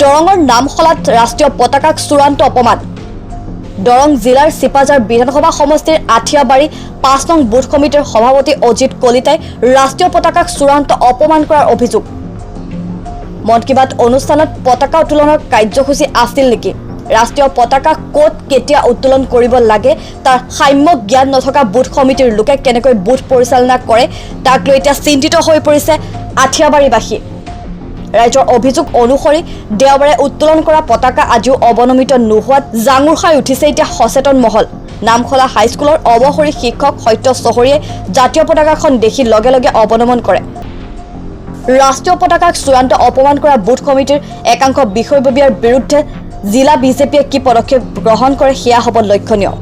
দৰঙৰ নামখলাত ৰাষ্ট্ৰীয় পতাকাক চূড়ান্ত অপমান। দৰং জিলাৰ চিপাঝাৰ বিধানসভা সমষ্টিৰ আঠিয়াবাৰী ৫ নং বুথ কমিটিৰ সভাপতি অজিত কলিতাই ৰাষ্ট্ৰীয় পতাকাক চূড়ান্ত অপমান কৰাৰ অভিযোগ। মন কী বাত অনুষ্ঠানত পতাকা উত্তোলনৰ কাৰ্যসূচী আছিল নেকি? ৰাষ্ট্ৰীয় পতাকা ক'ত কেতিয়া উত্তোলন কৰিব লাগে তাৰ সাম্যক জ্ঞান নথকা বুথ কমিটিৰ লোকে কেনেকৈ বুথ পৰিচালনা কৰে তাক লৈ এতিয়া চিন্তিত হৈ পৰিছে আঠিয়াবাৰীবাসী। ৰাইজৰ অভিযোগ অনুসৰি দেওবাৰে উত্তোলন কৰা পতাকা আজিও অৱনমিত নোহোৱাত জাঙুৰ খাই উঠিছে এতিয়া সচেতন মহল। নামখলা হাইস্কুলৰ অৱসৰী শিক্ষক সত্য চহৰীয়ে জাতীয় পতাকাখন দেখি লগে লগে অৱনমন কৰে। ৰাষ্ট্ৰীয় পতাকাক চূড়ান্ত অপমান কৰা বুথ কমিটিৰ একাংশ বিষয়ববীয়াৰ বিৰুদ্ধে জিলা বিজেপিয়ে কি পদক্ষেপ গ্ৰহণ কৰে সেয়া হ'ব লক্ষণীয়।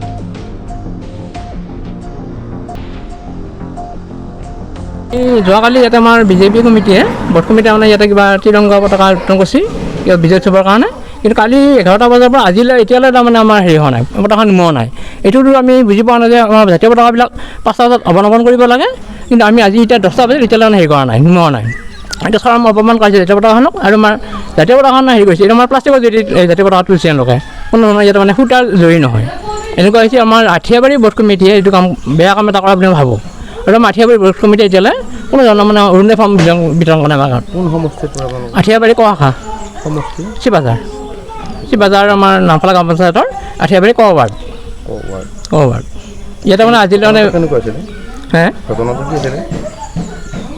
যোৱাকালি ইয়াতে আমাৰ বিজেপি কমিটিয়ে বুথ কমিটিয়ে মানে ইয়াতে কিবা ত্ৰিৰংগা পতাকা উত্তোলন কৰিছিল কিবা বিজয় উৎসৱৰ কাৰণে, কিন্তু কালি 11টা বজাৰ পৰা আজিলৈ এতিয়ালৈ তাৰমানে আমাৰ হেৰি হোৱা নাই, পতাকা নিমোৱা নাই। এইটোতো আমি বুজি পোৱা নাই যে আমাৰ জাতীয় পতাকাবিলাক 5টা বজাত অৱলম্বন কৰিব লাগে, কিন্তু আমি আজি এতিয়া 10টা বজাত এতিয়ালৈ মানে হেৰি কৰা নাই, নিমোৱা নাই। এতিয়া চৰম অপমান কৰিছে জাতীয় পতাকাখনক, আৰু আমাৰ জাতীয় পতাকাখন হেৰি কৰিছে এইটো আমাৰ প্লাষ্টিকৰ যদি জাতীয় পতাকা তুলিছে তেওঁলোকে, কোনো ধৰণৰ ইয়াতে মানে সূতাৰ জড়ি নহয়। এনেকুৱা হৈছে আমাৰ আঠিয়াবাৰী বুথ কমিটিয়ে এইটো কাম বেয়া কাম এটা কৰা বুলি মই ভাবোঁ। আৰু আমাৰ আঠিয়াবাৰী বুথ কমিটি এতিয়ালৈ কোনো ধৰণৰ মানে অৰুণোদয় ফৰ্ম বিতৰণ কৰা নাই আমাৰ গাঁৱত। কোন সমষ্টিত আঠিয়াবাৰী কৱাখা সমষ্টি চিপাঝাৰ আমাৰ নামফলা গ্ৰাম পঞ্চায়তৰ আঠিয়াবাৰী ক ৱাৰ্ড। ইয়াতে মানে আজিলৈ মানে কেনেকুৱা আছিলে হে ঘটনাটো কি আছিলে?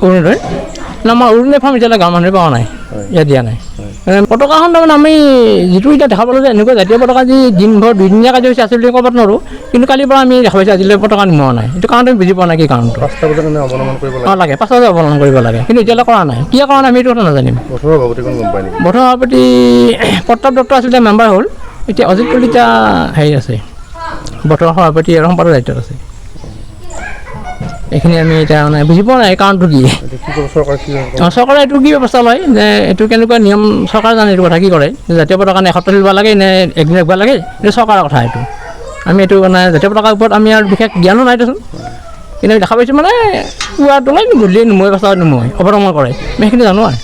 অৰুণোদয় না আমাৰ অৰুণোদয় ফৰ্ম এতিয়ালৈ গাঁৱৰ মানুহে পোৱা নাই, ইয়াত দিয়া নাই। পতাকাখন তাৰমানে আমি যিটো এতিয়া দেখা পালোঁ যে এনেকুৱা জাতীয় পতাকা যি দিনভৰ দুদিনীয়া কাৰ্যসূচী আছিল বুলি ক'ব নোৱাৰোঁ, কিন্তু কালিৰ পৰা আমি দেখা পাইছোঁ আজিলৈ পতাকা নিমোৱা নাই। এইটো কাৰণটো বুজি পোৱা নাই কি কাৰণটো। 5টা বজাত অৱলম্বন কৰিব লাগে। লাগে 5টা বজাত অৱলম্বন কৰিব লাগে, কিন্তু এতিয়ালৈ কৰা নাই। কিয় কৰা নাই আমি এইটো কথা নাজানিম। বছৰৰ সভাপতি কোন গম পায় নেকি? বৰ্তমান সভাপতি প্ৰতাপ দত্ত আছিলে, মেম্বাৰ হ'ল। এতিয়া অজিত কলিতা হেৰি আছে, বৰ্তমান সভাপতি আৰু সম্পাদক দায়িত্বত আছে। এইখিনি আমি এতিয়া মানে বুজি পোৱা নাই কাৰণটো কি। চৰকাৰে এইটো কি ব্যৱস্থা লয় যে এইটো কেনেকুৱা নিয়ম চৰকাৰে জানে এইটো কথা কি কৰে, জাতীয় পতাকা এসপ্তাহ তুলিব লাগে নে একদিন ৰাখিব লাগে, এইটো চৰকাৰৰ কথা। এইটো আমি এইটো মানে জাতীয় পতাকাৰ ওপৰত আমি আৰু বিশেষ জ্ঞানো নাই দেচোন, কিন্তু দেখা পাইছোঁ মানে পুৱা তোলাই গধূলি নোমোৱাই পাছত নোমোৱাই অৱলম্বন কৰে, আমি সেইখিনি জানো আৰু।